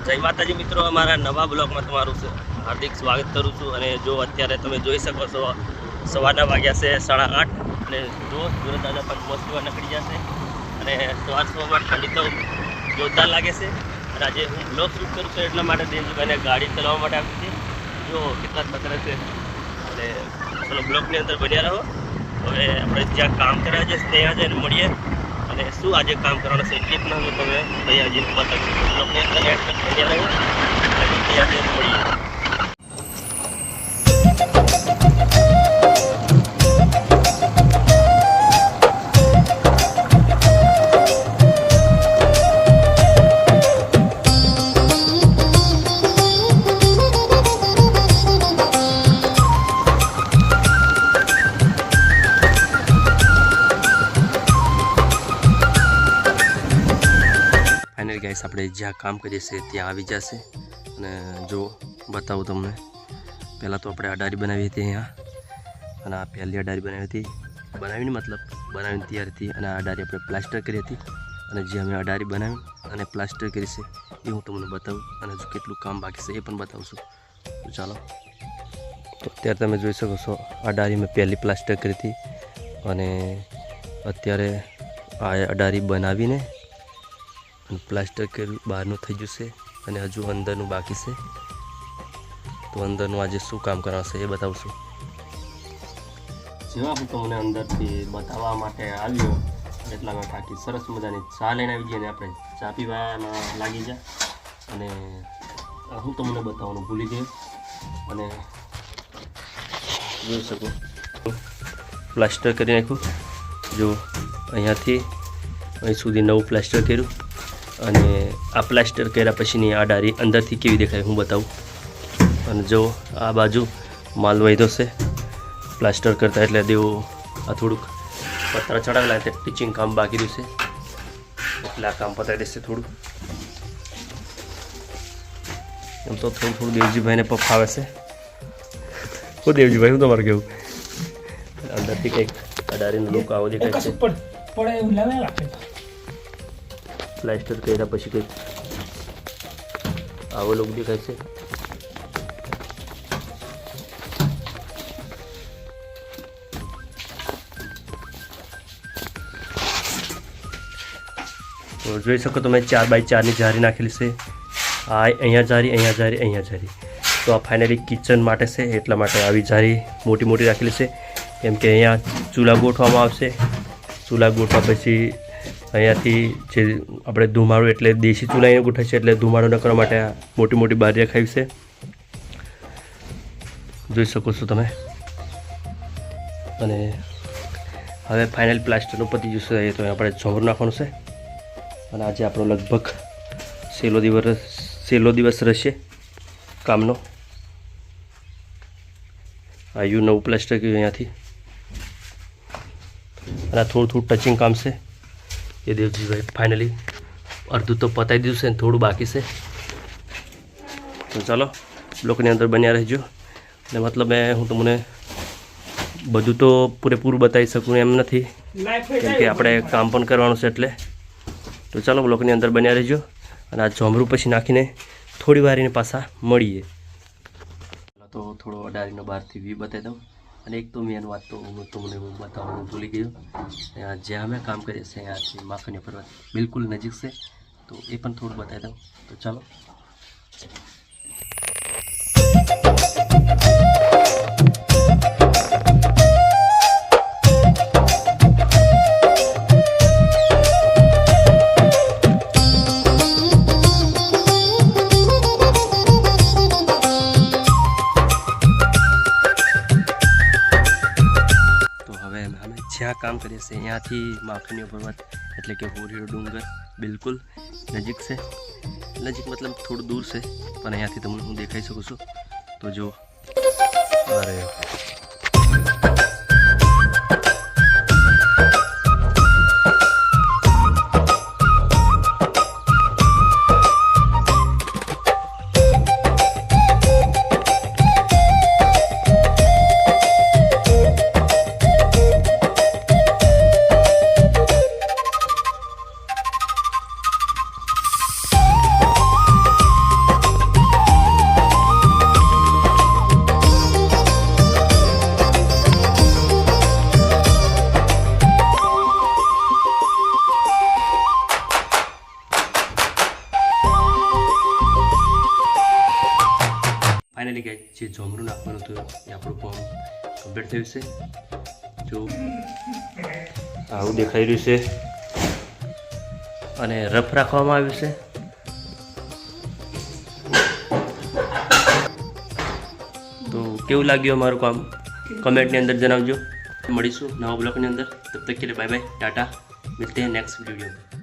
જય માતાજી મિત્રો, અમારા નવા બ્લોગમાં તમારું હાર્દિક સ્વાગત કરું છું। અને જો અત્યારે તમે જોઈ શકો છો સવારના વાગ્યા છે 8:30 અને જો સુરત દાદા પણ મોસમમાં નીકળી જશે અને સવારમાં ઠંડી તો જોરદાર લાગે છે। અને આજે હું બ્લોગ શૂટ કરું છું એટલા માટે દેવજીભાઈને ગાડી ચલાવવા માટે આવી છે। જો કેટલા તકરે છે અને ચલો બ્લોગની અંદર બન્યા રહો। હવે આપણે જ્યાં કામ કરવા જઈએ ત્યાં જઈને મળીએ અને શું આજે કામ કરવાનું છે ટીપના હું તમે અહીંયા જઈને બતાવીશ। બ્લોગની અંદર એડ બન્યા રહો અને ત્યાં જઈને મળીએ। फाइनल गाइस આપણે જ્યાં કામ કરીએ છીએ ત્યાં આવી જશે અને જો બતાવું તમને પહેલાં તો આપણે અડારી બનાવી હતી અહીંયા અને આ પહેલી અડારી બનાવી હતી બનાવીને મતલબ બનાવીને તૈયાર હતી અને આ અડારી આપણે પ્લાસ્ટર કરી હતી અને જે અમે અડારી બનાવી અને પ્લાસ્ટર કરી છે એ હું તમને બતાવું અને જો કેટલું કામ બાકી છે એ પણ બતાવું છું। તો ચાલો તો અત્યારે તમે જોઈ શકો છો અડારી મેં પહેલી પ્લાસ્ટર કરી હતી અને અત્યારે આ અડારી બનાવીને प्लास्टर के बहार थी जैसे हजू अंदर बाकी से। तो अंदर आज शू काम करना है ये बताऊँ जेवा हूँ तमने अंदर थी बतावा एट्ला में बाकी सरस मजा चा लैने आई जाए आप चा पीवा लगी जाए हूँ तमने बतावा भूली गए जी सको प्लास्टर कर नाखू जो अँ थी अँ सुधी नव प्लास्टर करूँ અને આ પ્લાસ્ટર કર્યા પછીની આ ડારી અંદરથી કેવી દેખાય હું બતાવું। અને જો આ બાજુ માલ વધ્યો છે પ્લાસ્ટર કરતા એટલે દેવો આ થોડુંક પતરા ચડાવેલા એટલે ટીચિંગ કામ બાકી રહ્યું છે એટલે આ કામ પતાવી દેશે થોડું। એમ તો થોડું થોડું દેવજીભાઈને પફ આવે છે। ઓ દેવજીભાઈ હું તમારું કેવું અંદરથી કંઈક આ ડારીનો લુક આવો દેખાય છે। प्लास्टर કર્યા પછી કંઈક આવો લુક દેખાય છે। તો જોઈ શકો તમે 4x4 ની જારી નાખેલી છે। આ અહીંયા જારી અહીંયા જારી અહીંયા જારી તો આ ફાઇનલી કિચન માટે છે એટલા માટે આવી જારી મોટી મોટી રાખેલી છે કેમ કે અહીંયા ચૂલા ગોઠવવામાં આવશે। ચૂલા ગોઠવા પછી અહીંયાથી જે આપણે ધુમાડો એટલે દેશી ચૂલા અહીંયા ગોઠવે છે એટલે ધુમાડો ન કરવા માટે મોટી મોટી બારી રખાવી છે જોઈ શકો છો તમે। અને હવે ફાઇનલ પ્લાસ્ટરનું પતી જશે તો આપણે ઝોમર નાખવાનું છે અને આજે આપણો લગભગ છેલ્લો દિવસ રહેશે કામનો। આવ્યું નવું પ્લાસ્ટર કર્યું અહીંયાથી અને થોડું થોડું ટચિંગ કામ છે ये देवजी भाई फाइनली अर्धू तो पताई दीधुं से थोड़ू बाकी से। तो चलो ब्लॉक ने अंदर बन्या रहो ने मतलब हूँ तमने बधु तो पूरेपूरू बताई सकूँ एम नहीं केम के आपणे काम पण करवानुं छे एटले। तो चलो ब्लॉक ने अंदर बन्या रहो और आ झोमरू पछी नाखीने थोड़ी वारीने पाछा मळीए। तो थोड़ो अडारीनो बहारथी व्यू बताई दऊं અને એક તો મેન વાત તો હું તમને બતાવવાનું ભૂલી ગયો જ્યાં અમે કામ કરીએ છીએ ત્યાંથી માખણીયો પર્વત બિલકુલ નજીક છે તો એ પણ થોડું બતાવી દઉં। તો ચાલો જ્યાં કામ કરીએ છીએ અહીંયાથી માખણીયો પર્વત એટલે કે હોરીયો ડુંગર બિલકુલ નજીક છે। નજીક મતલબ થોડું દૂર છે પણ અહીંયાથી તમને હું દેખાઈ શકું છું। તો જો અરે જે જોમરું નાખવાનું હતું એ આપણું કામ કમ્પ્લીટ થયું છે. જો આવું દેખાઈ રહ્યું છે અને રફ રાખવામાં આવ્યું છે. તો કેવું લાગ્યું અમારું કામ કમેન્ટની અંદર જણાવજો. મળીશું નવા બ્લોગની અંદર. તબ તક કે लिए बाय बाय टाटा. मिलते हैं नेक्स्ट वीडियो में.